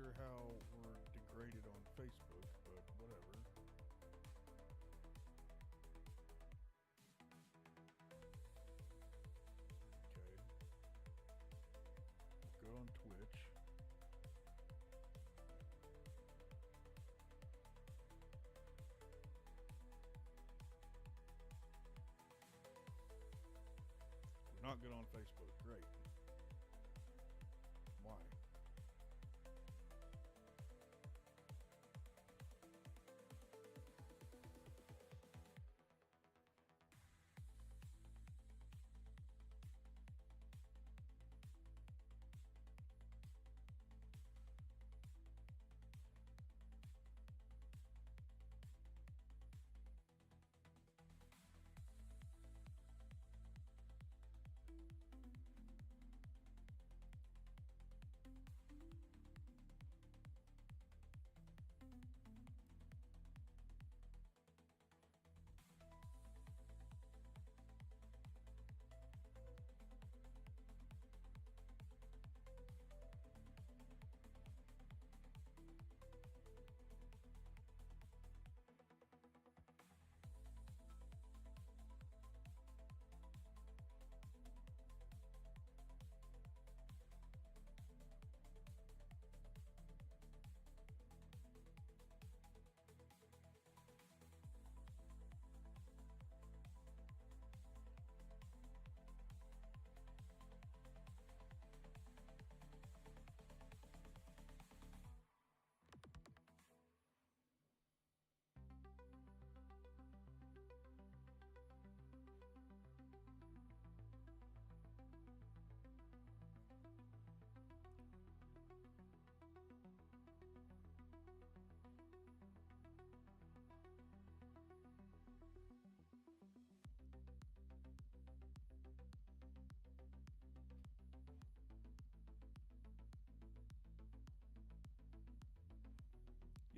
sure how we're degraded on Facebook, but whatever. Okay. Go on Twitch. We're not good on Facebook. Great. Why?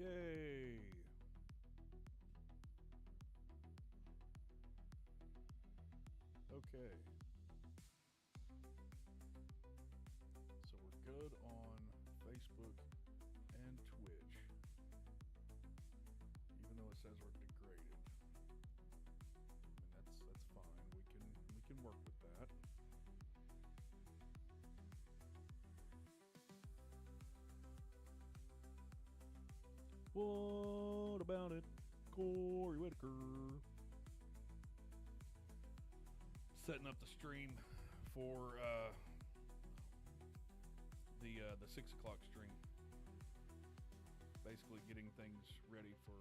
Yay! Okay. So we're good on Facebook and Twitch. Even though it says we're degraded. I mean that's fine. We can work with that. What about it? Corey Whitaker. Setting up the stream for the 6 o'clock stream. Basically getting things ready for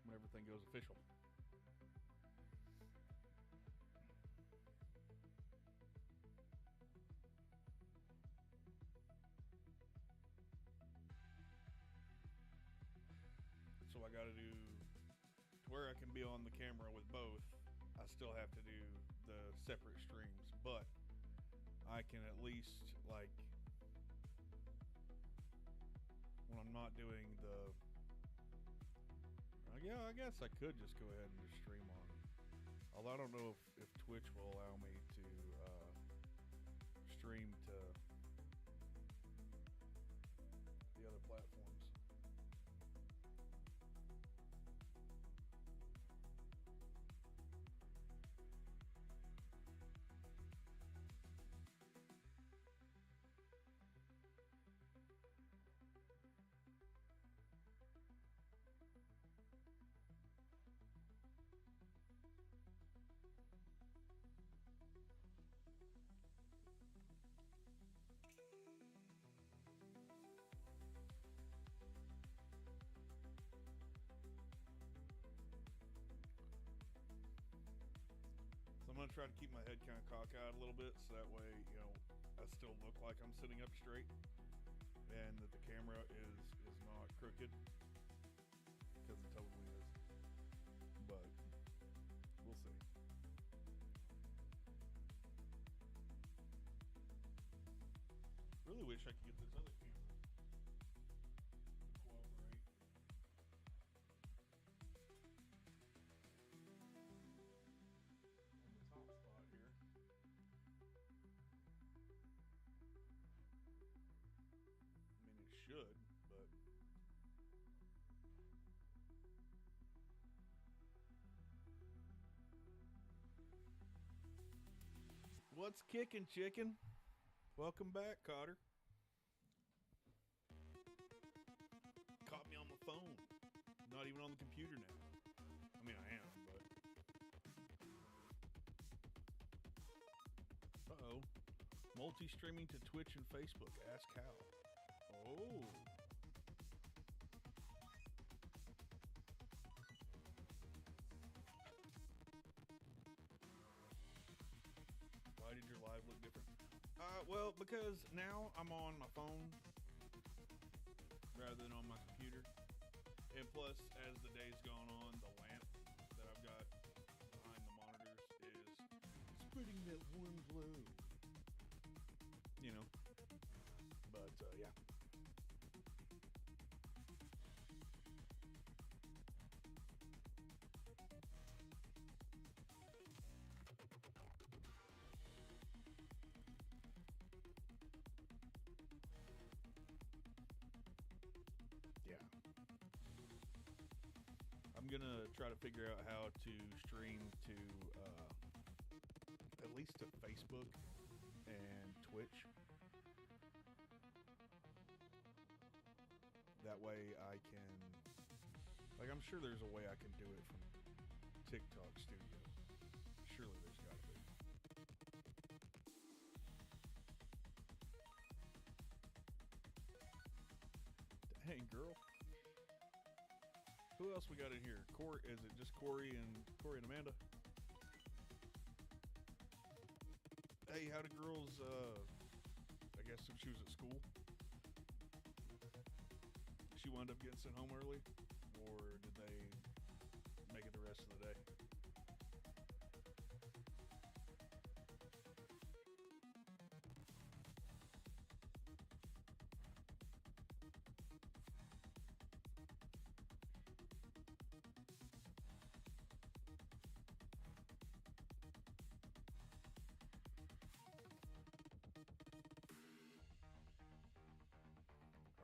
when everything goes official. So I gotta do to where I can be on the camera with both. I still have to do the separate streams, but I can at least, like, when I'm not doing the, yeah, I guess I could just go ahead and just stream on. Although I don't know if Twitch will allow me to stream to the other platforms. So I'm going to try to keep my head kind of cockeyed a little bit so that way, you know, I still look like I'm sitting up straight and that the camera is not crooked, because it totally is. But we'll see. Really wish I could get this other camera to cooperate. On the top spot here. I mean, it should. What's kicking, chicken? Welcome back, Cotter. Caught me on the phone. Not even on the computer now. I mean, I am, but... Uh-oh. Multi-streaming to Twitch and Facebook. Ask how. Oh. Why did your live look different? Well, because now I'm on my phone rather than on my computer. And plus, as the day's gone on, the lamp that I've got behind the monitors is spreading that warm glow. You know. But, yeah. Yeah. I'm gonna try to figure out how to stream to at least to Facebook and Twitch. That way I can, like, I'm sure there's a way I can do it from TikTok Studio. Surely there's gotta be. Dang, girl. Who else we got in here? Corey, is it just Corey and Amanda? Hey, how do girls, I guess if she was at school, she wound up getting sent home early? Or did they make it the rest of the day?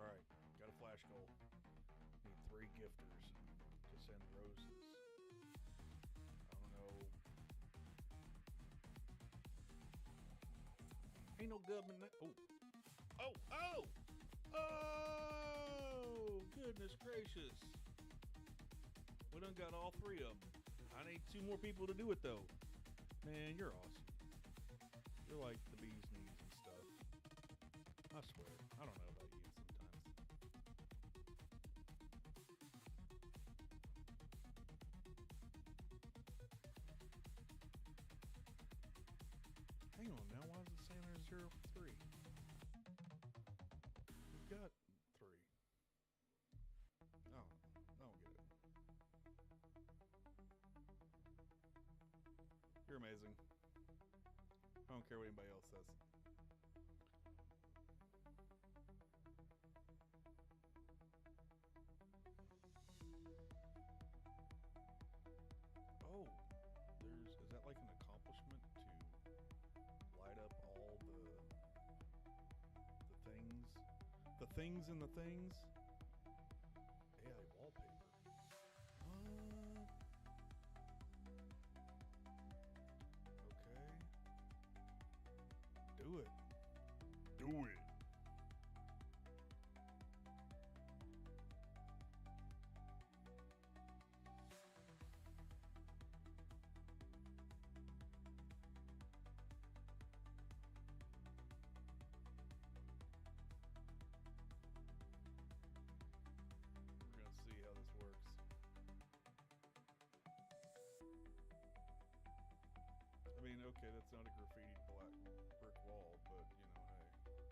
Alright, got a flash goal. Need 3 gifters to send roses. I don't know. Ain't no government that. Oh. Oh! Oh! Oh! Goodness gracious. We done got all 3 of them. I need 2 more people to do it though. Man, you're awesome. You're like the bee's knees and stuff. I swear. I don't know about you sometimes. Hang on now, why is it saying there's 0 for 3? We've got 3. Oh, I don't get it. You're amazing. I don't care what anybody else says. Oh, is that like an accomplishment to light up all the things? The things in the things? AI wallpaper. Okay. Do it. Do it. We're gonna see how this works. I mean, okay, that's not a graffiti black brick wall, but you know, hey.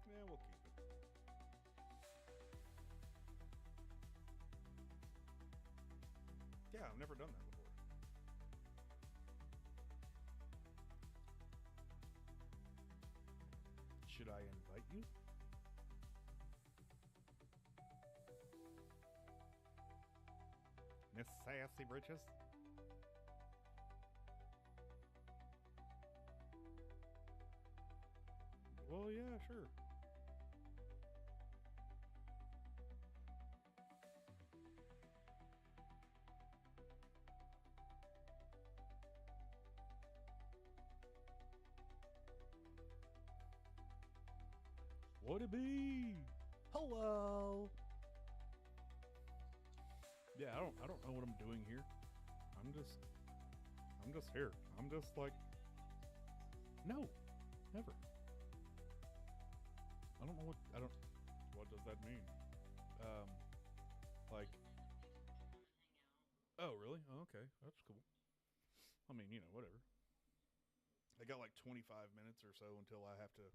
Yeah, we'll keep it. Yeah, I've never done that before. Should I invite you? Miss Sassy Britches? Well, yeah, sure. Buddy B. Hello. Yeah, I don't know what I'm doing here. I'm just here. I'm just like, no, never. What does that mean? Um, like, oh really? Oh, okay, that's cool. I mean, whatever. I got like 25 minutes or so until I have to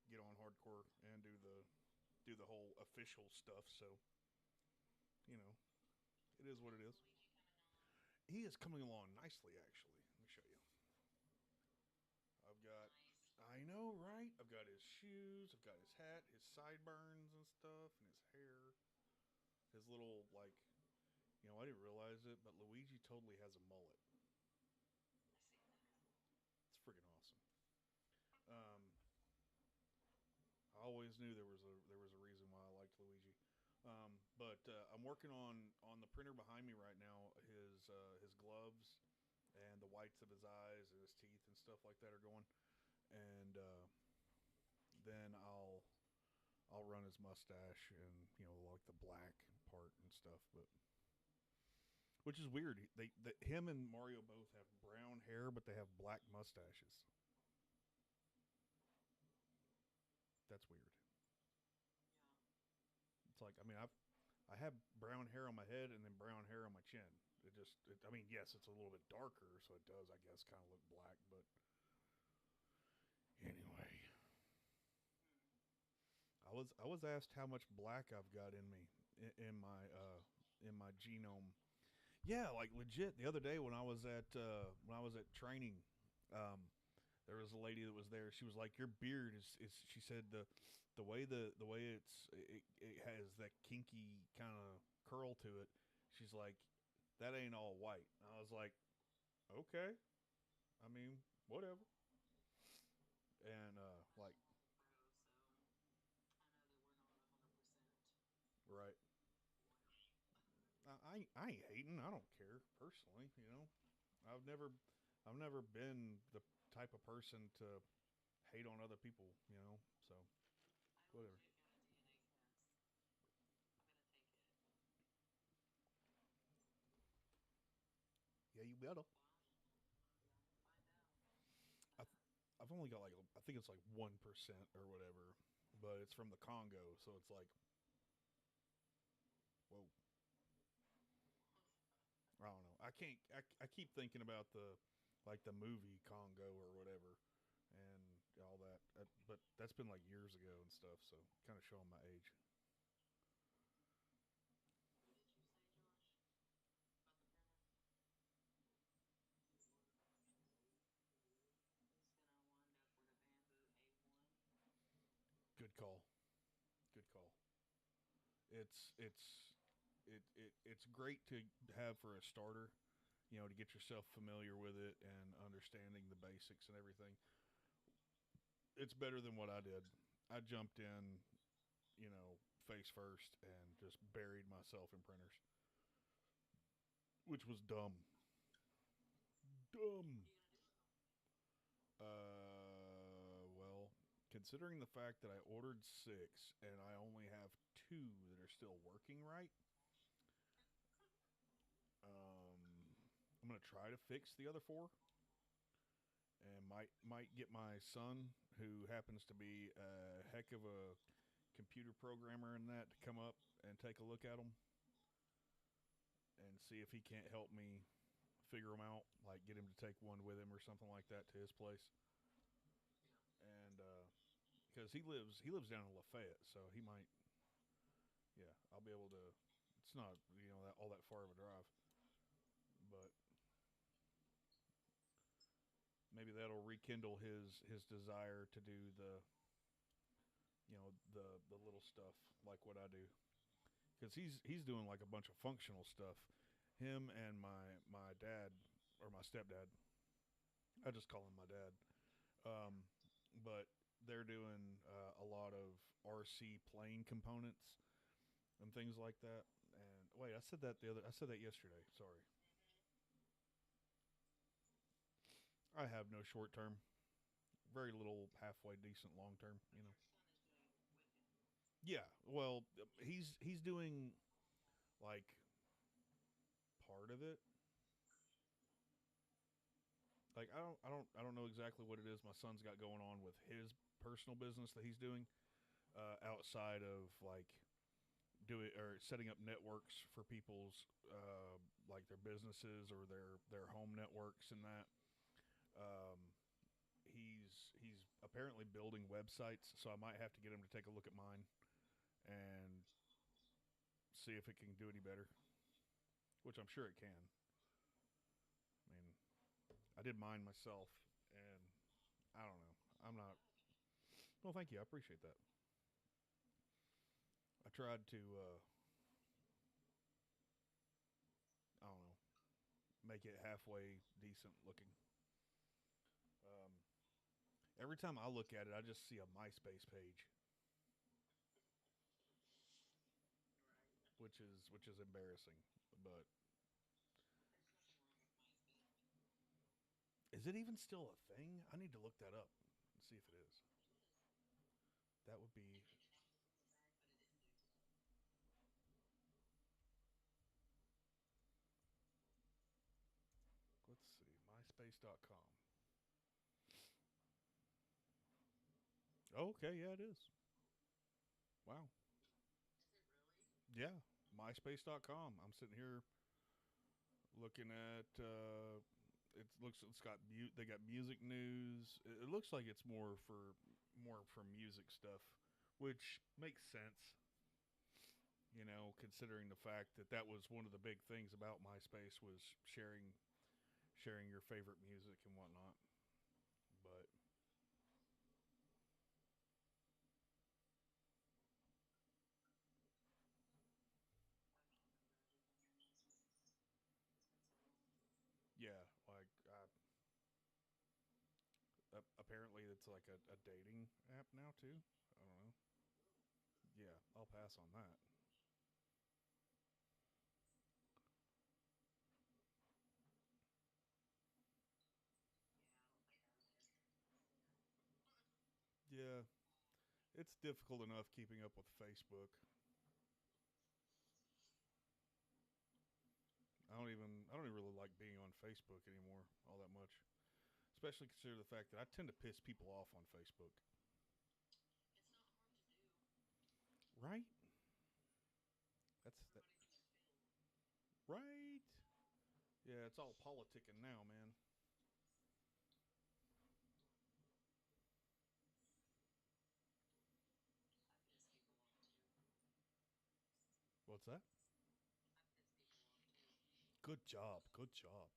get on hardcore and do the whole official stuff. So, you know, it is what it is. He is coming along nicely, actually. Let me show you. I've got, I know, right? I've got his shoes, I've got his hat, his sideburns and stuff, and his hair. His little, like, I didn't realize it, but Luigi totally has a mullet. It's freaking awesome. Um, I always knew there was a reason why I liked Luigi. But I'm working on the printer behind me right now. His gloves and the whites of his eyes and his teeth and stuff like that are going, and then I'll run his mustache and like the black part and stuff. But which is weird. Him and Mario both have brown hair, but they have black mustaches. That's weird. It's like, I mean, I have brown hair on my head and then brown hair on my chin. I mean, yes, it's a little bit darker, so it does, I guess, kind of look black. But anyway, I was asked how much black I've got in me in my genome. Yeah, like legit. The other day when I was at training, um, there was a lady that was there. She was like, "Your beard is." She said the way it has that kinky kind of curl to it. She's like, "That ain't all white." And I was like, "Okay, I mean, whatever." And like, right. I ain't hating. I don't care personally. I've never I've never been the type of person to hate on other people. So whatever. Yeah, you better. I, I've only got like I think it's like 1% or whatever, but it's from the Congo, so it's like whoa. I don't know. I can't. I keep thinking about the like the movie Congo or whatever, and all that. But that's been like years ago and stuff. So kind of showing my age. Good call. Good call. It's it's it's great to have for a starter. To get yourself familiar with it and understanding the basics and everything. It's better than what I did. I jumped in, face first and just buried myself in printers, which was dumb. Dumb. Well, considering the fact that I ordered six and I only have two that are still working right, I'm gonna try to fix the other four, and might get my son, who happens to be a heck of a computer programmer and that, to come up and take a look at them and see if he can't help me figure them out, like get him to take one with him or something like that to his place. And because he lives down in Lafayette, so he might, yeah, I'll be able to. It's not that all that far of a drive, but maybe that'll rekindle his desire to do the little stuff like what I do, because he's doing like a bunch of functional stuff. Him and my dad, or my stepdad, I just call him my dad. Um, but they're doing a lot of RC plane components and things like that. And wait, I said that yesterday. Sorry, I have no short term, very little halfway decent long term. Yeah. Well, he's doing like part of it. Like I don't know exactly what it is my son's got going on with his personal business that he's doing outside of like doing or setting up networks for people's like their businesses or their home networks and that. Um, he's apparently building websites, so I might have to get him to take a look at mine and see if it can do any better, which I'm sure it can. I mean, I did mine myself, and I don't know. I'm not. Well, thank you. I appreciate that. I tried to, I don't know, make it halfway decent looking. Um, every time I look at it, I just see a MySpace page, which is embarrassing. But is it even still a thing? I need to look that up and see if it is. That would be. Let's see, MySpace.com. Oh, okay, yeah, it is. Wow. Yeah, MySpace.com. I'm sitting here looking at. It's got they got music news. It looks like it's more for music stuff, which makes sense. You know, considering the fact that that was one of the big things about MySpace was sharing your favorite music and whatnot. But yeah, like apparently it's like a dating app now too. I don't know. Yeah, I'll pass on that. Yeah, it's difficult enough keeping up with Facebook. I don't even really like being on Facebook anymore all that much. Especially consider the fact that I tend to piss people off on Facebook. Right? That's that. Right? Yeah, it's all politicking now, man. What's that? Good job. Good job.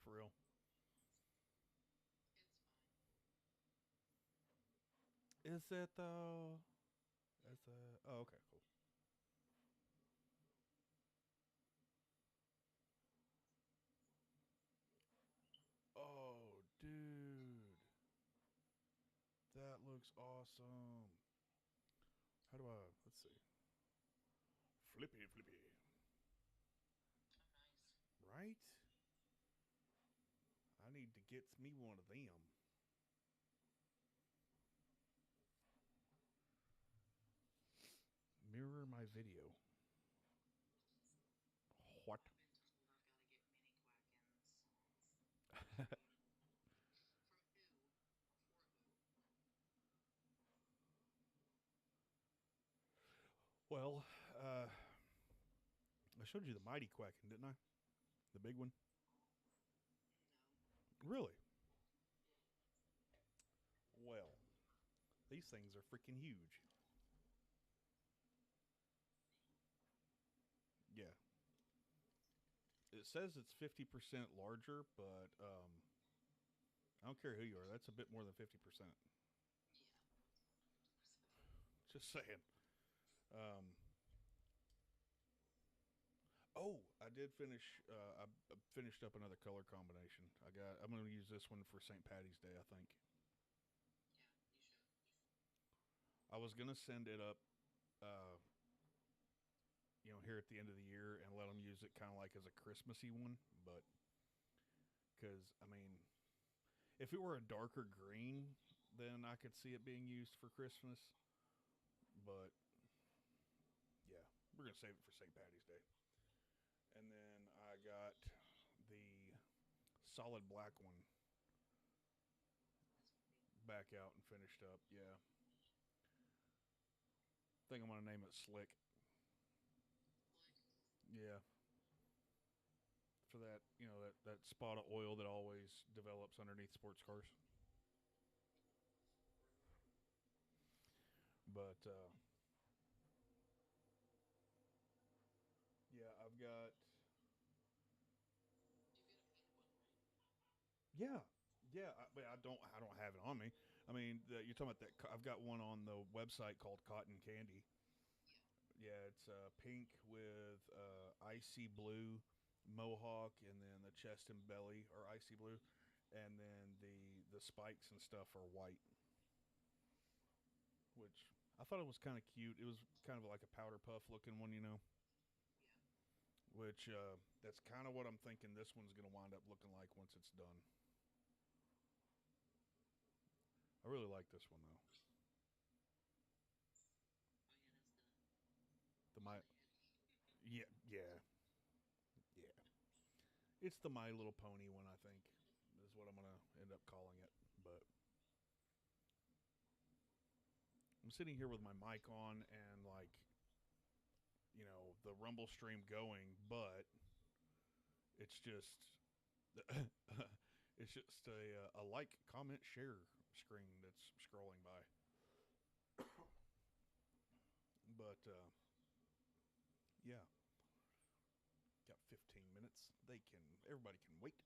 For real. Is it though? Is it? Oh, okay, cool. Oh, dude, that looks awesome. How do I? Let's see. Flippy, flippy. Right? I need to get me one of them. Mirror my video. What? Well, I showed you the Mighty Quacken, didn't I? The big one. Really? Well, these things are freaking huge. Yeah. It says it's 50% larger, but I don't care who you are. That's a bit more than 50%. Just saying. Um, oh, I did finish. I finished up another color combination. I'm going to use this one for St. Patty's Day. I think. I was going to send it up. Uh, here at the end of the year and let them use it kind of like as a Christmassy one, but because I mean, if it were a darker green, then I could see it being used for Christmas. But yeah, we're gonna save it for St. Patty's Day. And then I got the solid black one back out and finished up. Yeah, think I'm gonna name it Slick. Yeah, for that that spot of oil that always develops underneath sports cars. But yeah, I've got yeah but I don't have it on me. I mean, you're talking about that. I've got one on the website called Cotton Candy. Yeah, it's pink with icy blue mohawk, and then the chest and belly are icy blue, and then the spikes and stuff are white, which I thought it was kind of cute. It was kind of like a powder puff looking one. Which that's kind of what I'm thinking this one's going to wind up looking like once it's done. I really like this one though. The my yeah yeah yeah. It's the My Little Pony one, I think, is what I'm gonna end up calling it. But I'm sitting here with my mic on and like the Rumble stream going, but it's just it's just a like, comment, share screen that's scrolling by. But yeah, got 15 minutes. Everybody can wait.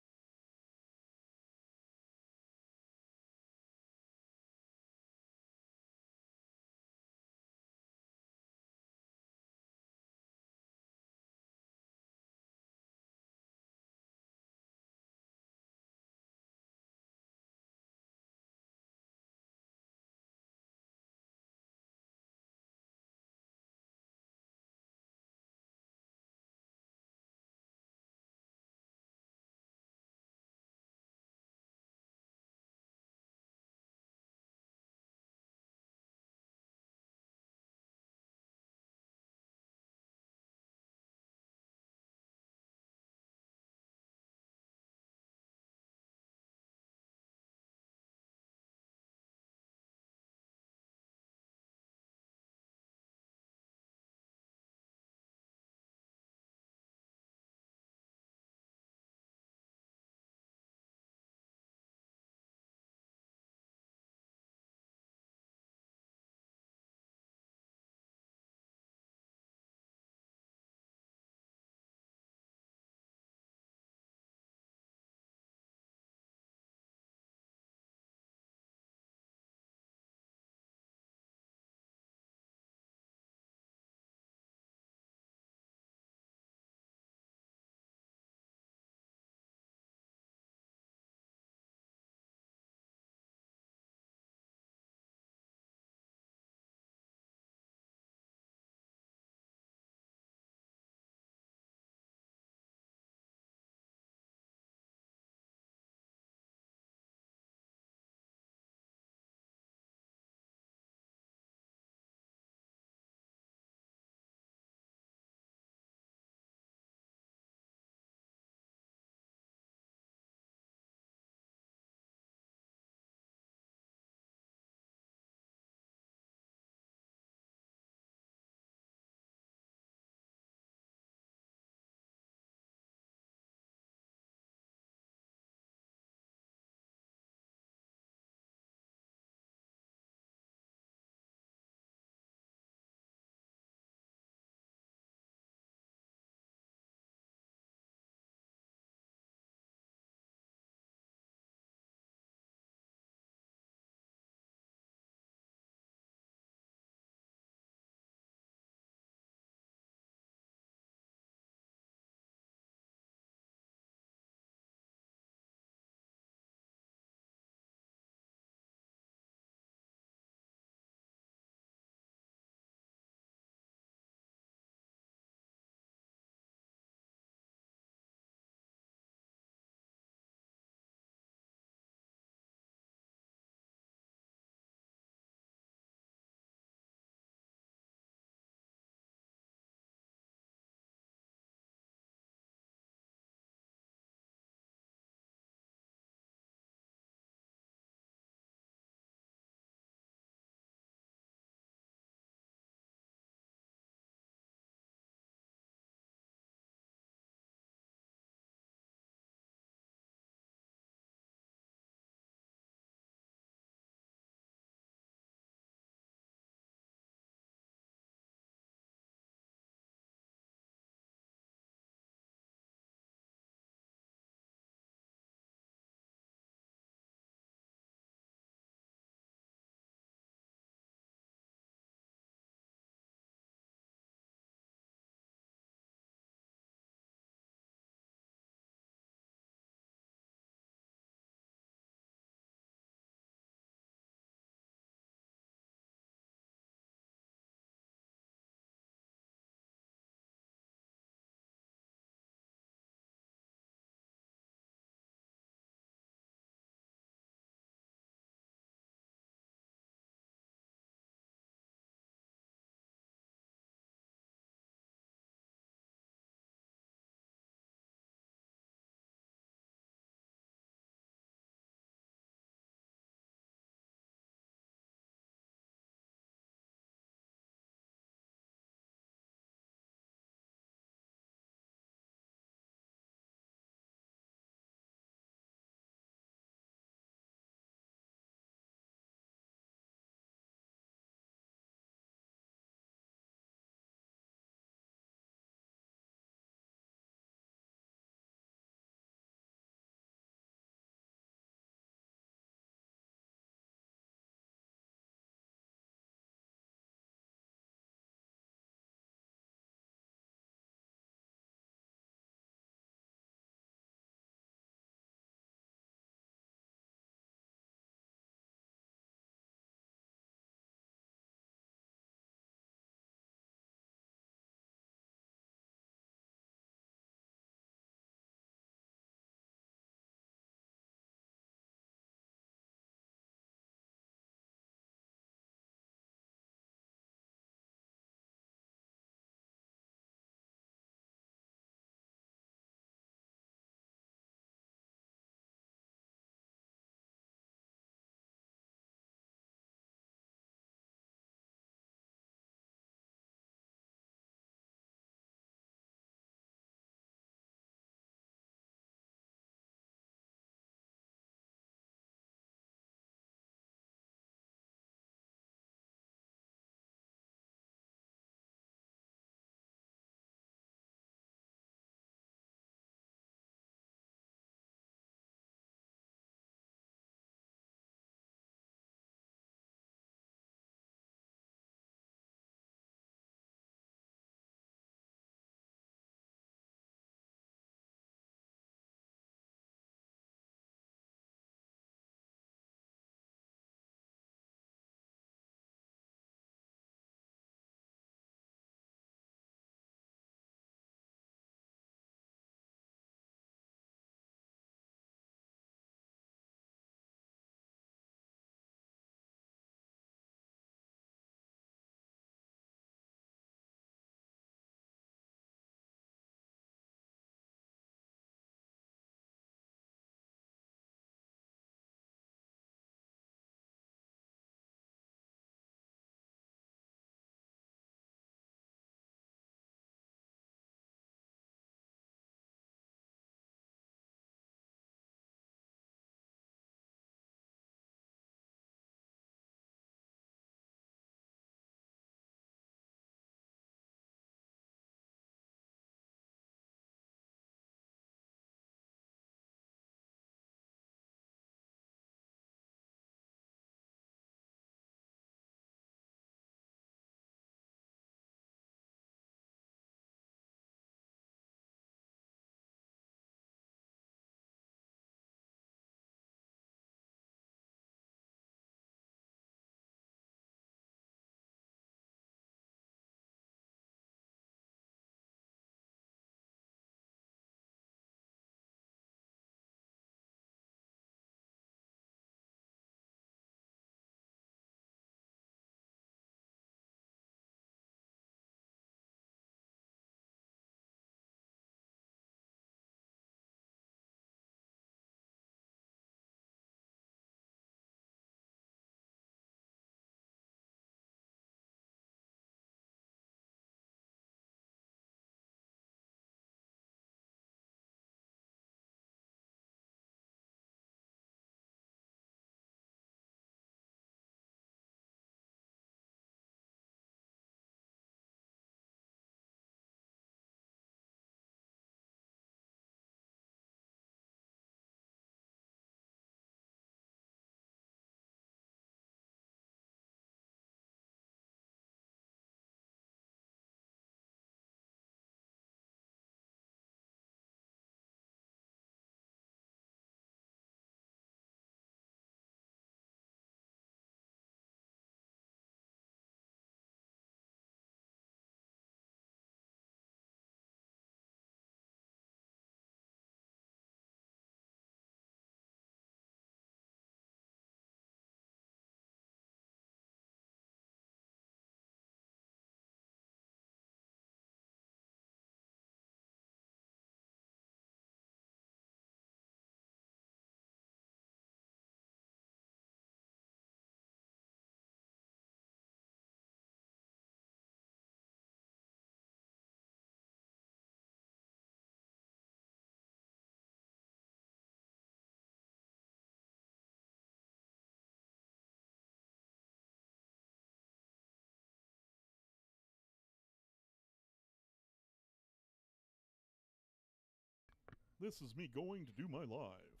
This is me going to do my live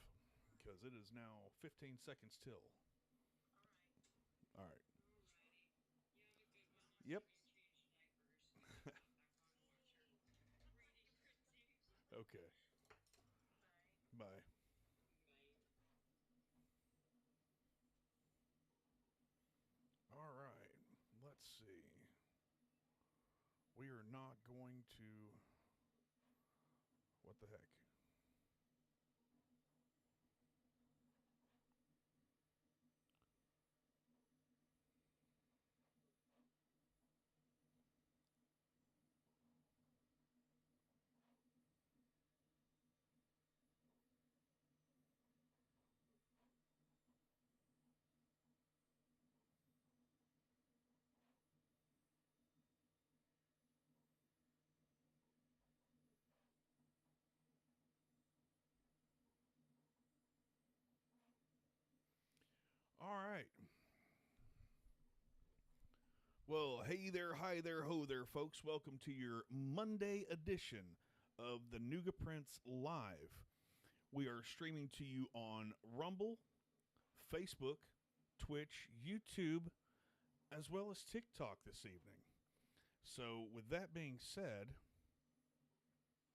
because it is now 15 seconds till. All right. Yep. Okay. Bye. All right. Let's see. We are not going to. What the heck? All right. Well, hey there, hi there, ho there, folks. Welcome to your Monday edition of the Nuga Prince Live. We are streaming to you on Rumble, Facebook, Twitch, YouTube, as well as TikTok this evening. So, with that being said,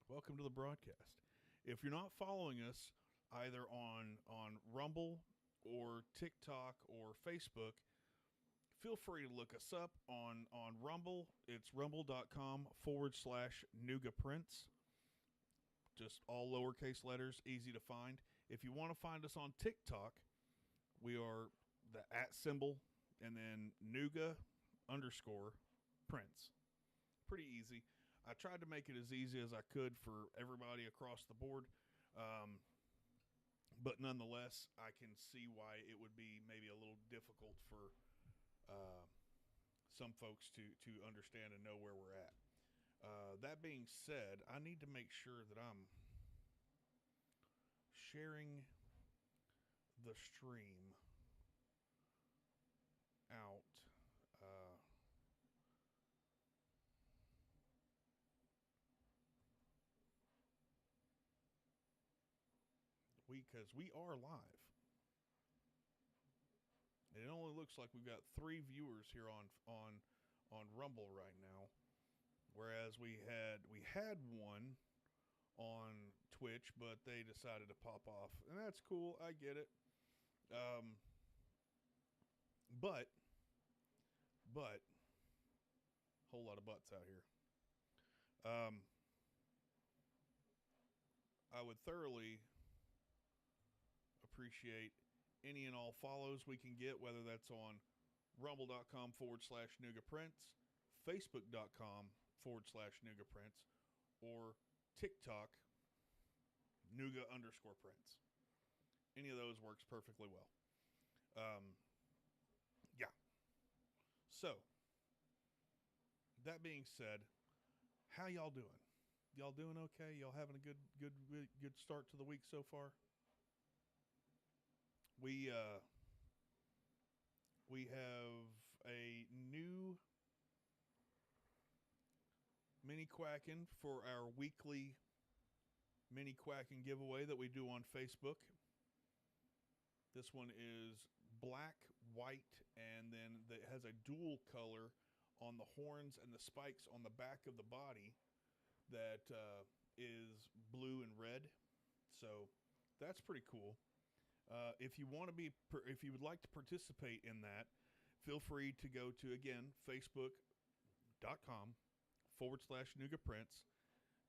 welcome to the broadcast. If you're not following us either on Rumble or TikTok or Facebook, feel free to look us up on Rumble. It's rumble.com/Nuga Prince. Just all lowercase letters, easy to find. If you want to find us on TikTok, we are the @ symbol and then Nuga _ Prince. Pretty easy. I tried to make it as easy as I could for everybody across the board. But nonetheless, I can see why it would be maybe a little difficult for some folks to understand and know where we're at. That being said, I need to make sure that I'm sharing the stream out. Because we are live. It only looks like we've got 3 viewers here on Rumble right now, whereas we had one on Twitch, but they decided to pop off, and that's cool. I get it. But whole lot of butts out here. I would thoroughly appreciate any and all follows we can get, whether that's on rumble.com/Nuga Prince, facebook.com/Nuga Prince, or TikTok Nuga _ Prince. Any of those works perfectly well. Yeah. So, that being said, how y'all doing? Y'all doing okay? Y'all having a good start to the week so far? We have a new mini quacking for our weekly mini quacking giveaway that we do on Facebook. This one is black, white, and then it has a dual color on the horns and the spikes on the back of the body that is blue and red. So that's pretty cool. If you would like to participate in that, feel free to go to, again, facebook.com/Nuga Prince.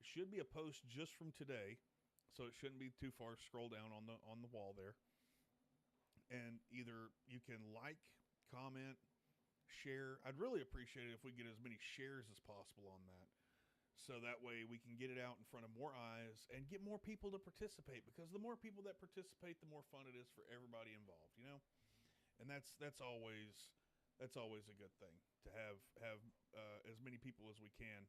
It should be a post just from today, so it shouldn't be too far. Scroll down on the wall there, and either you can like, comment, share. I'd really appreciate it if we get as many shares as possible on that, so that way we can get it out in front of more eyes and get more people to participate, because the more people that participate, the more fun it is for everybody involved, you know? And that's always a good thing, to have as many people as we can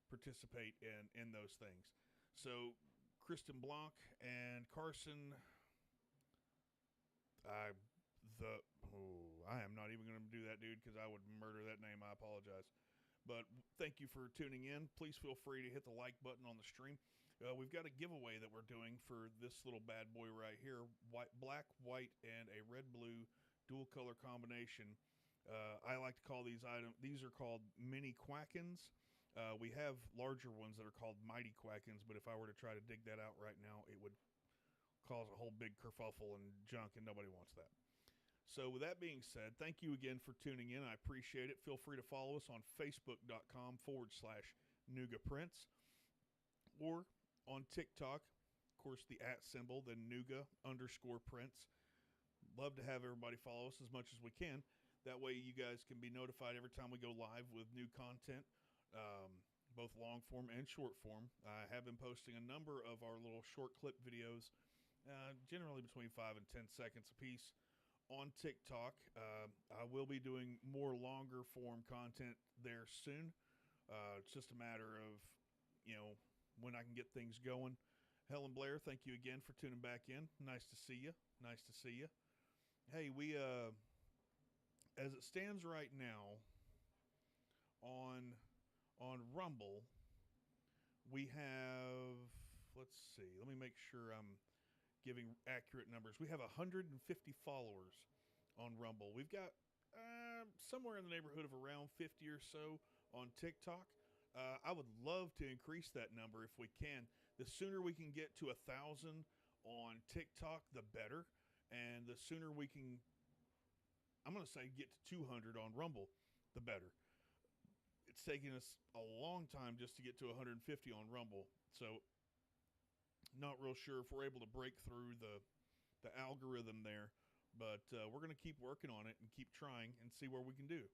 participate in those things. So Kristen Blanc and Carson, I am not even going to do that, dude, because I would murder that name. I apologize. But thank you for tuning in. Please feel free to hit the like button on the stream. we've got a giveaway that we're doing for this little bad boy right here: black, white, and a red blue dual color combination. I like to call these items. These are called mini Quackins. We have larger ones that are called mighty Quackins, but if I were to try to dig that out right now, it would cause a whole big kerfuffle and junk, and nobody wants that. So with that being said, thank you again for tuning in. I appreciate it. Feel free to follow us on facebook.com/Nooga Prince, or on TikTok, of course, the @ symbol, then Nooga_Prince. Love to have everybody follow us as much as we can. That way you guys can be notified every time we go live with new content, both long form and short form. I have been posting a number of our little short clip videos, generally between 5 and 10 seconds a piece, on TikTok. I will be doing more longer form content there soon. It's just a matter of, when I can get things going. Helen Blair, thank you again for tuning back in. Nice to see you. Nice to see you. Hey, we, as it stands right now on Rumble, we have, let's see, let me make sure I'm giving accurate numbers. We have 150 followers on Rumble. We've got somewhere in the neighborhood of around 50 or so on TikTok. I would love to increase that number if we can. The sooner we can get to 1,000 on TikTok, the better. And the sooner we can, I'm going to say, get to 200 on Rumble, the better. It's taking us a long time just to get to 150 on Rumble. So not real sure if we're able to break through the algorithm there. But we're going to keep working on it and keep trying and see where we can do.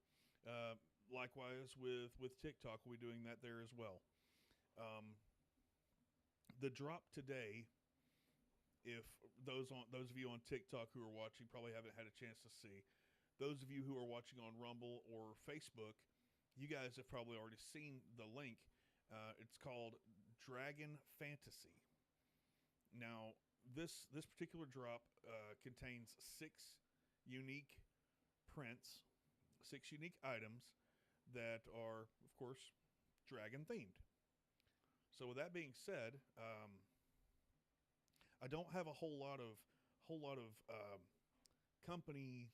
Likewise with TikTok, we'll be doing that there as well. The drop today, if those of you on TikTok who are watching probably haven't had a chance to see, those of you who are watching on Rumble or Facebook, you guys have probably already seen the link. It's called Dragon Fantasy. Now, this particular drop contains 6 unique prints, 6 unique items that are, of course, dragon themed. So with that being said, I don't have a whole lot of company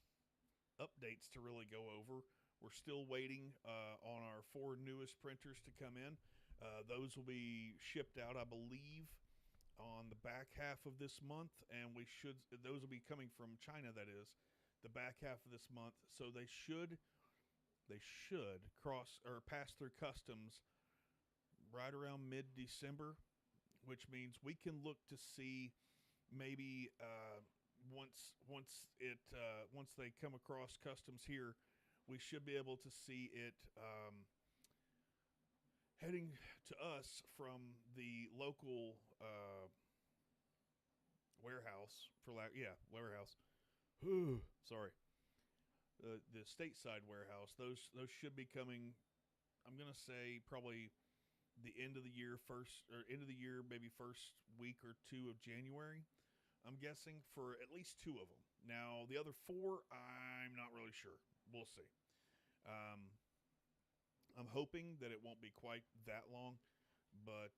updates to really go over. We're still waiting on our 4 newest printers to come in. Those will be shipped out, I believe, on the back half of this month, and those will be coming from China, that is, the back half of this month. So they should cross or pass through customs right around mid-December, which means we can look to see maybe once they come across customs here, we should be able to see it heading to us from the local warehouse, warehouse. Sorry. The stateside warehouse. Those should be coming, I'm going to say, probably the end of the year, maybe first week or 2 of January, I'm guessing, for at least 2 of them. Now, the other 4, I'm not really sure. We'll see. I'm hoping that it won't be quite that long, but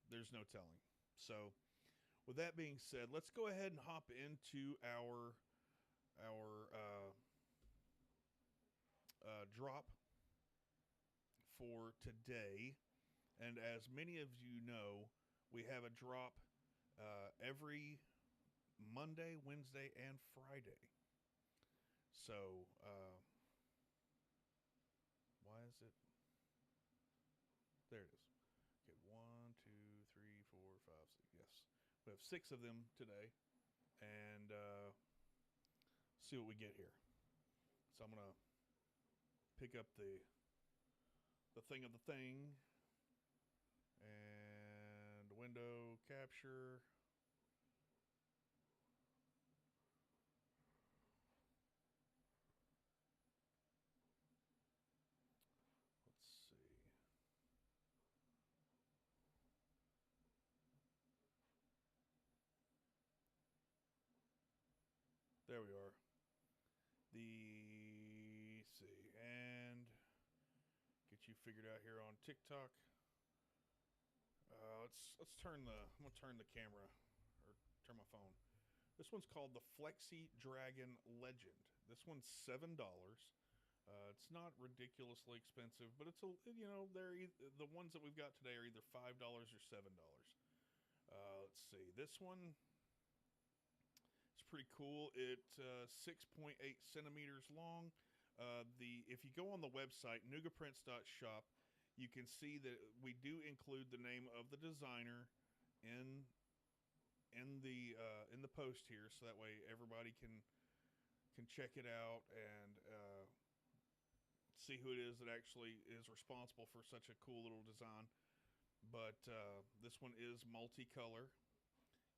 there's no telling. So, with that being said, let's go ahead and hop into our drop for today. And as many of you know, we have a drop every Monday, Wednesday, and Friday. So, why is it? There it is. Okay, 1, 2, 3, 4, 5, 6. Yes, we have 6 of them today, and see what we get here. So I'm gonna pick up the thing of the thing. And window capture. Let's see. There we are. And get you figured out here on TikTok. let's turn the I'm gonna turn the camera or turn my phone. This one's called the Flexi Dragon Legend. This one's $7. It's not ridiculously expensive, but it's the ones that we've got today are either $5 or $7. Let's see. This one is pretty cool. It's 6.8 centimeters long. If you go on the website nougaprints.shop, you can see that we do include the name of the designer in the post here, so that way everybody can check it out and see who it is that actually is responsible for such a cool little design. But this one is multicolor.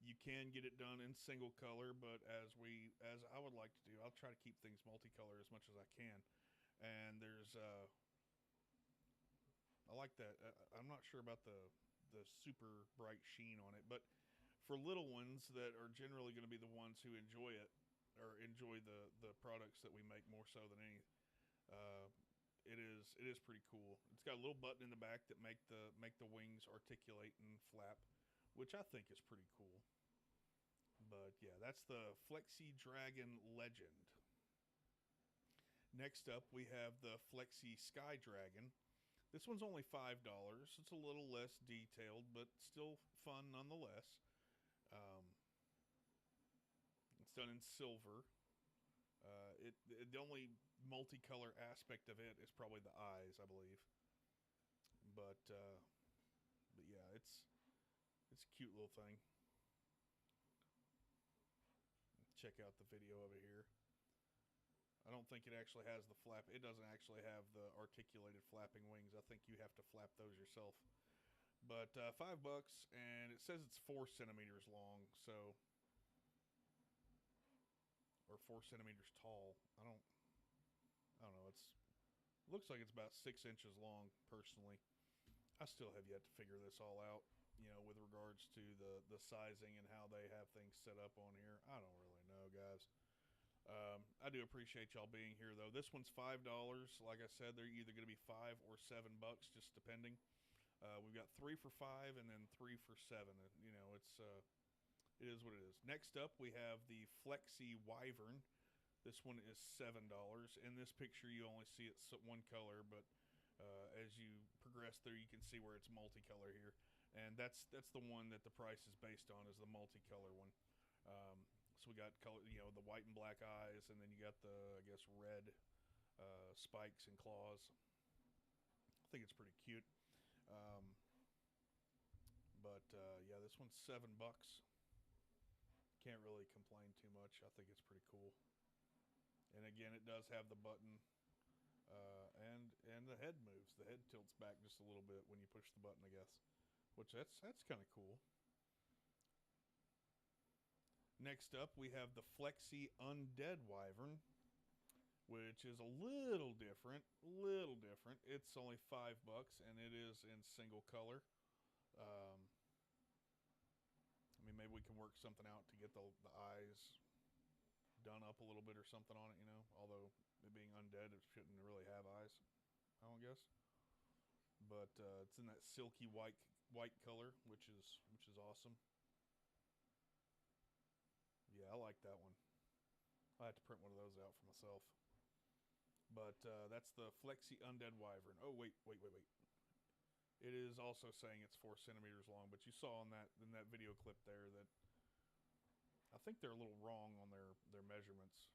You can get it done in single color, but as I would like to do, I'll try to keep things multicolor as much as I can. And there's I like that. I'm not sure about the super bright sheen on it, but for little ones that are generally going to be the ones who enjoy it or enjoy the products that we make more so than any, it is pretty cool. It's got a little button in the back that make the wings articulate and flap, which I think is pretty cool. But yeah, that's the Flexi Dragon Legend. Next up, we have the Flexi Sky Dragon. This one's only $5. It's a little less detailed, but still fun nonetheless. It's done in silver. The only multicolor aspect of it is probably the eyes, I believe. But yeah, it's a cute little thing. Check out the video of it here. I don't think it actually has the flap. It doesn't actually have the articulated flapping wings. I think you have to flap those yourself. But $5, and it says it's 4 centimeters long, so, or 4 centimeters tall. I don't know. It looks like it's about 6 inches long. Personally, I still have yet to figure this all out. With regards to the sizing and how they have things set up on here, I don't really know, guys. I do appreciate y'all being here, though. This one's $5. Like I said, they're either going to be $5 or $7, just depending. We've got 3 for $5 and then 3 for $7. It is what it is. Next up, we have the Flexi Wyvern. This one is $7. In this picture, you only see it one color, but as you progress through, you can see where it's multicolor here. And that's the one that the price is based on, is the multicolor one. So we got color, the white and black eyes, and then you got the, I guess, red spikes and claws. I think it's pretty cute. Yeah, this one's $7. Can't really complain too much. I think it's pretty cool. And again, it does have the button, and the head moves. The head tilts back just a little bit when you push the button, I guess. Which that's kind of cool. Next up, we have the Flexi Undead Wyvern, which is a little different. It's only $5, and it is in single color. I mean, maybe we can work something out to get the eyes done up a little bit or something on it, Although it being undead, it shouldn't really have eyes, I don't guess. But it's in that silky white color, which is awesome. Yeah, I like that one. I have to print one of those out for myself. But that's the Flexi Undead Wyvern. Oh, wait. It is also saying it's 4 centimeters long, but you saw in that video clip there that I think they're a little wrong on their measurements.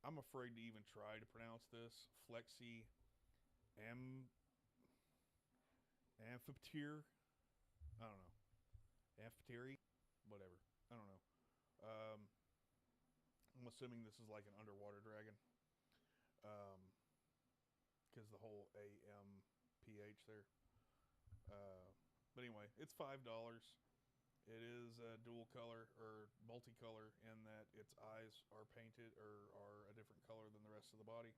I'm afraid to even try to pronounce this. Flexi Amphitheater. I don't know. Amphitheater? Whatever. I don't know. I'm assuming this is like an underwater dragon. Because the whole AMPH there. But anyway, it's $5. It is a dual color or multicolor in that its eyes are painted or are a different color than the rest of the body.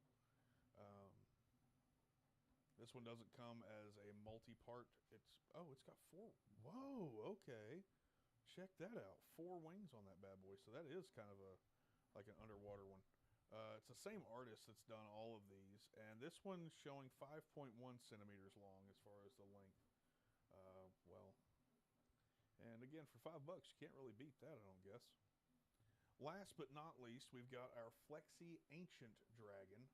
This one doesn't come as a multi-part. It's got 4. Whoa, okay. Check that out. 4 wings on that bad boy. So that is kind of like an underwater one. It's the same artist that's done all of these, and this one's showing 5.1 centimeters long as far as the length. well, and again, for $5, you can't really beat that, I don't guess. Last but not least, we've got our Flexi Ancient Dragon.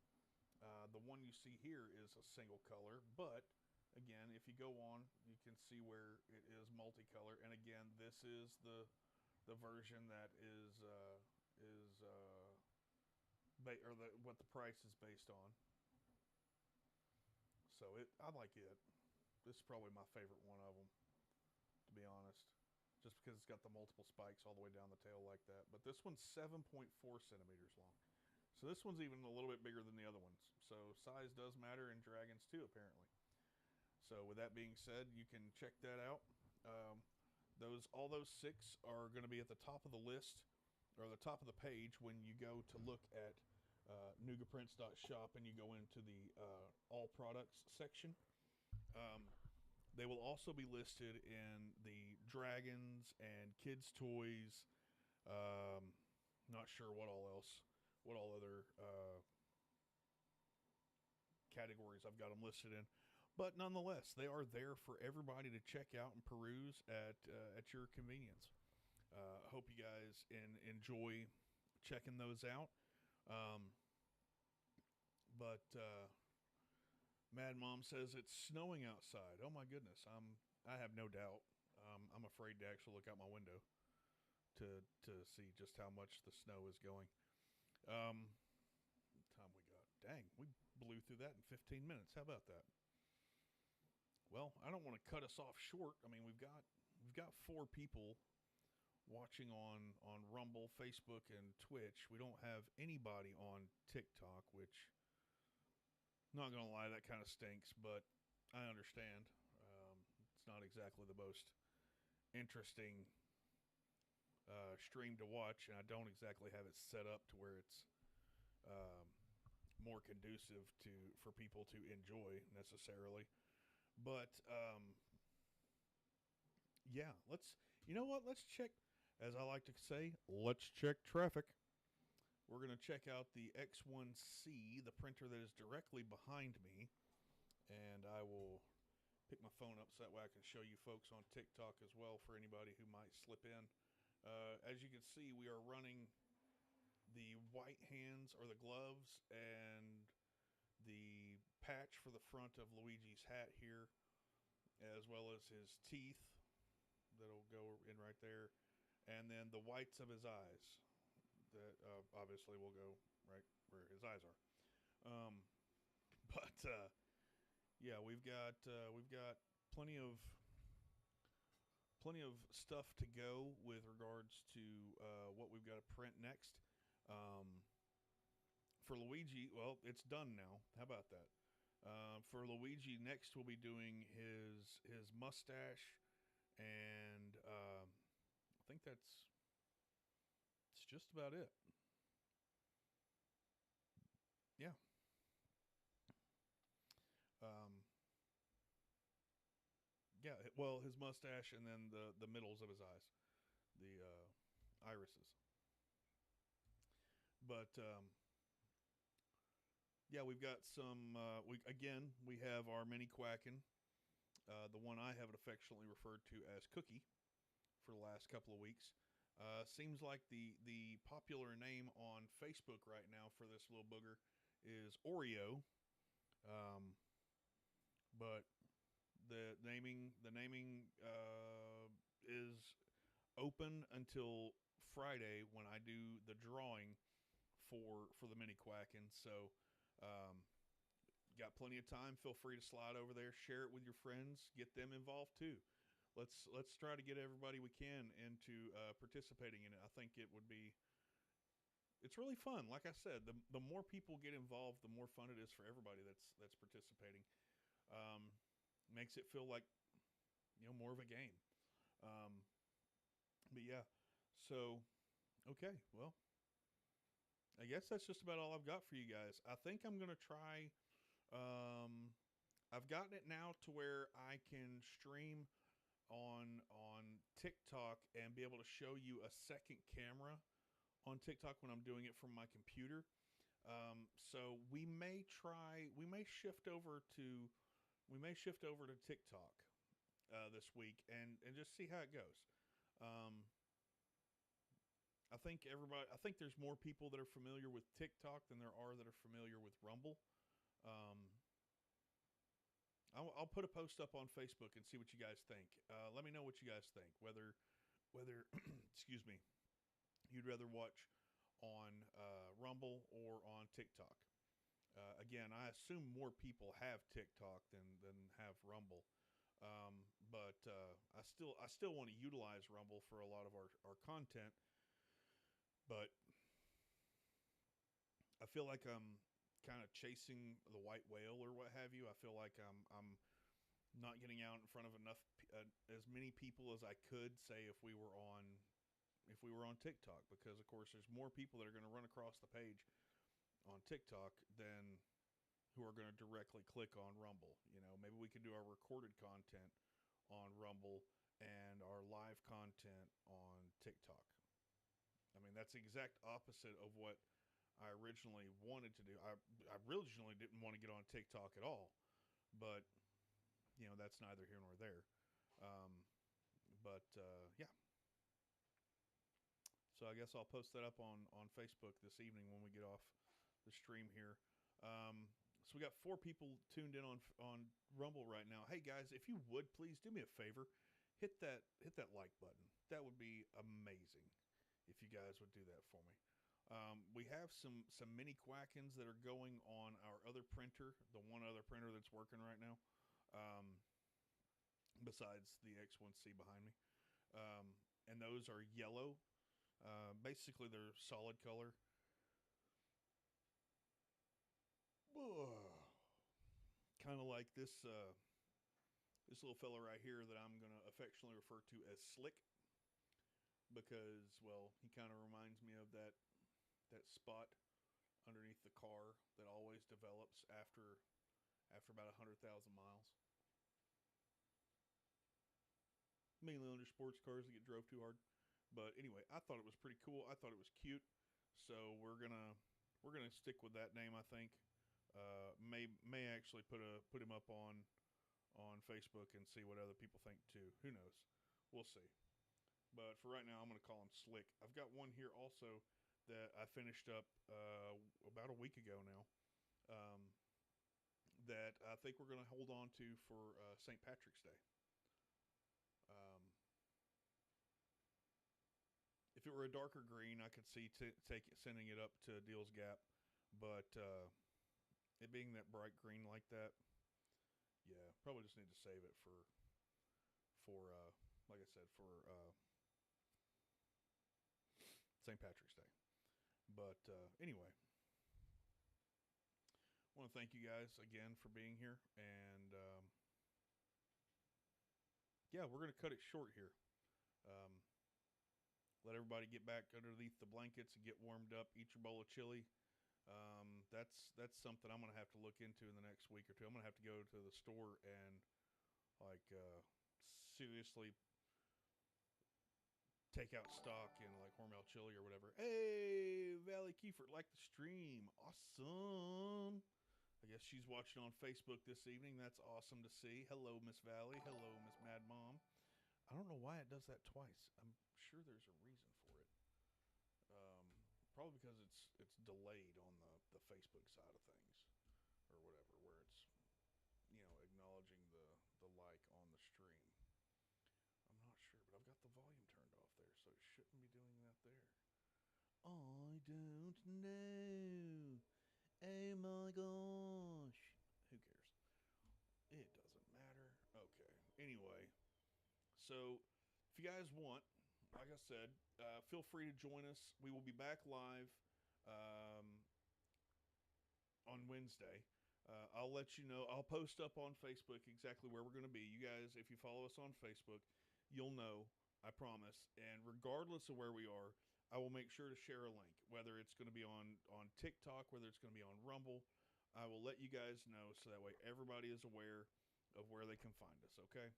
The one you see here is a single color, but again, if you go on, you can see where it is multicolor. And again, this is the version that what the price is based on. So I like it. This is probably my favorite one of them, to be honest, just because it's got the multiple spikes all the way down the tail like that. But this one's 7.4 centimeters long. So this one's even a little bit bigger than the other ones. So size does matter in dragons too, apparently. So with that being said, you can check that out. All those 6 are going to be at the top of the list, or the top of the page when you go to look at NugaPrints.shop and you go into the all products section. They will also be listed in the dragons and kids toys. Not sure what all other categories I've got them listed in. But nonetheless, they are there for everybody to check out and peruse at your convenience. I hope you guys enjoy checking those out. But Mad Mom says it's snowing outside. Oh my goodness, I have no doubt. I'm afraid to actually look out my window to see just how much the snow is going. Time we got? Dang, we blew through that in 15 minutes. How about that? Well, I don't want to cut us off short. I mean, we've got 4 people watching on Rumble, Facebook, and Twitch. We don't have anybody on TikTok, which, not gonna lie, that kind of stinks, but I understand. It's not exactly the most interesting stream to watch, and I don't exactly have it set up to where it's more conducive for people to enjoy necessarily. But yeah, you know what? Let's check, as I like to say, let's check traffic. We're going to check out the X1C, the printer that is directly behind me. And I will pick my phone up so that way I can show you folks on TikTok as well for anybody who might slip in. As you can see, we are running the white hands or the gloves and the patch for the front of Luigi's hat here, as well as his teeth that'll go in right there, and then the whites of his eyes that obviously will go right where his eyes are. But yeah, we've got plenty of stuff to go with regards to what we've got to print next. For Luigi, well, it's done now. How about that? For Luigi, next we'll be doing his mustache, and I think it's just about it. Yeah. Yeah. Well, his mustache, and then the middles of his eyes, the irises. But yeah, we've got some. We have our mini Quacken, the one I have it affectionately referred to as Cookie, for the last couple of weeks. Seems like the popular name on Facebook right now for this little booger is Oreo, but the naming is open until Friday when I do the drawing for the mini Quacken. So got plenty of time. Feel free to slide over there, share it with your friends, get them involved too. Let's try to get everybody we can into participating in it. I think it's really fun. Like I said, the more people get involved, the more fun it is for everybody that's participating. Makes it feel like, more of a game. But yeah, so okay, well, I guess that's just about all I've got for you guys. I think I'm gonna try. I've gotten it now to where I can stream on TikTok and be able to show you a second camera on TikTok when I'm doing it from my computer. So we may shift over to TikTok this week and just see how it goes. Um, I think there's more people that are familiar with TikTok than there are that are familiar with Rumble. Um, I'll put a post up on Facebook and see what you guys think. Let me know what you guys think. Whether excuse me, you'd rather watch on Rumble or on TikTok. Again, I assume more people have TikTok than have Rumble. But I still want to utilize Rumble for a lot of our content. But I feel like I'm kind of chasing the white whale or what have you. I feel like I'm not getting out in front of enough as many people as I could say if we were on TikTok, because of course there's more people that are going to run across the page on TikTok than who are going to directly click on Rumble. You know, maybe we could do our recorded content on Rumble and our live content on TikTok. I mean, that's the exact opposite of what I originally wanted to do. I originally didn't want to get on TikTok at all, but you know, that's neither here nor there. Um, but yeah, so I guess I'll post that up on Facebook this evening when we get off the stream here. So we got 4 people tuned in on Rumble right now. Hey guys, if you would please do me a favor, hit that like button. That would be amazing if you guys would do that for me. We have some mini Quackens that are going on our other printer, the one other printer that's working right now, besides the X1C behind me. And those are yellow. Basically, they're solid color. Kind of like this little fella right here that I'm going to affectionately refer to as Slick, because, well, he kind of reminds me of that spot underneath the car that always develops after about 100,000 miles. Mainly under sports cars that get drove too hard. But anyway, I thought it was pretty cool. I thought it was cute. So we're gonna stick with that name, I think. May actually put him up on Facebook and see what other people think too. Who knows? We'll see. But for right now, I'm gonna call him Slick. I've got one here also that I finished up about a week ago now. Um, that I think we're gonna hold on to for St. Patrick's Day. Um, if it were a darker green, I could see sending it up to Deal's Gap, but it being that bright green like that, yeah, probably just need to save it for like I said, for St. Patrick's Day. But anyway, I want to thank you guys again for being here, and yeah, we're gonna cut it short here. Um, let everybody get back underneath the blankets and get warmed up. Eat your bowl of chili. That's something I'm gonna have to look into in the next week or two. I'm gonna have to go to the store and like seriously take out stock in like Hormel chili or whatever. Hey, Valley Kiefer, like the stream, awesome. I guess she's watching on Facebook this evening. That's awesome to see. Hello, Miss Valley. Hello, Miss Mad Mom. I don't know why it does that twice. I'm sure there's a reason for it. Um, Probably because it's delayed on the Facebook side of things or whatever, where it's acknowledging the like on the stream. I'm not sure, but I've got the volume turned off there, so it shouldn't be doing that there. I don't know. Oh my gosh. Who cares? It doesn't matter. Okay. Anyway, so if you guys want, like I said, feel free to join us. We will be back live um, on Wednesday. I'll let you know. I'll post up on Facebook exactly where we're going to be. You guys, if you follow us on Facebook, you'll know, I promise. And regardless of where we are, I will make sure to share a link, whether it's going to be on TikTok, whether it's going to be on Rumble. I will let you guys know so that way everybody is aware of where they can find us, okay?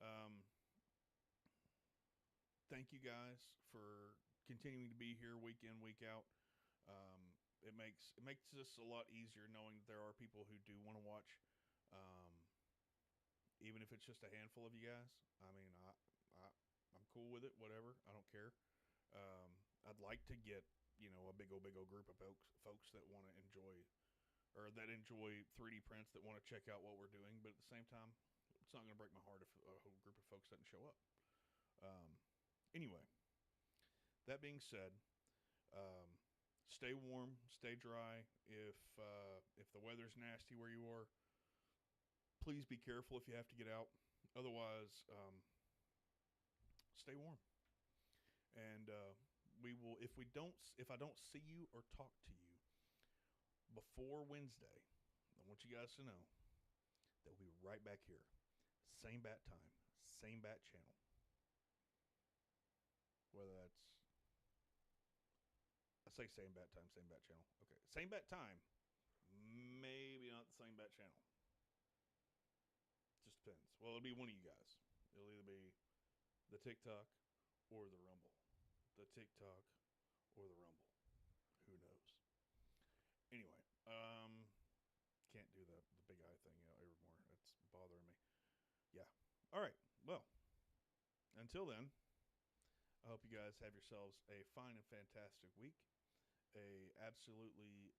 Um, Thank you guys for continuing to be here week in, week out. Um, it makes this a lot easier knowing that there are people who do want to watch, um, even if it's just a handful of you guys. I mean, I I'm cool with it. Whatever, I don't care. Um, I'd like to get a big old group of folks that want to enjoy or that enjoy 3D prints that want to check out what we're doing. But at the same time, it's not going to break my heart if a whole group of folks doesn't show up. Um, anyway, that being said, um, stay warm, stay dry. If the weather's nasty where you are, please be careful if you have to get out. Otherwise, stay warm. And we will if I don't see you or talk to you before Wednesday, I want you guys to know that we'll be right back here, same bat time, same bat channel. Whether that's I say same bat time, same bat channel. Okay, same bat time, maybe not the same bat channel. Just depends. Well, it'll be one of you guys. It'll either be the TikTok or the Rumble. The TikTok or the Rumble. Who knows? Anyway, can't do the big eye thing anymore. It's bothering me. Yeah. All right. Well, until then, I hope you guys have yourselves a fine and fantastic week. A absolutely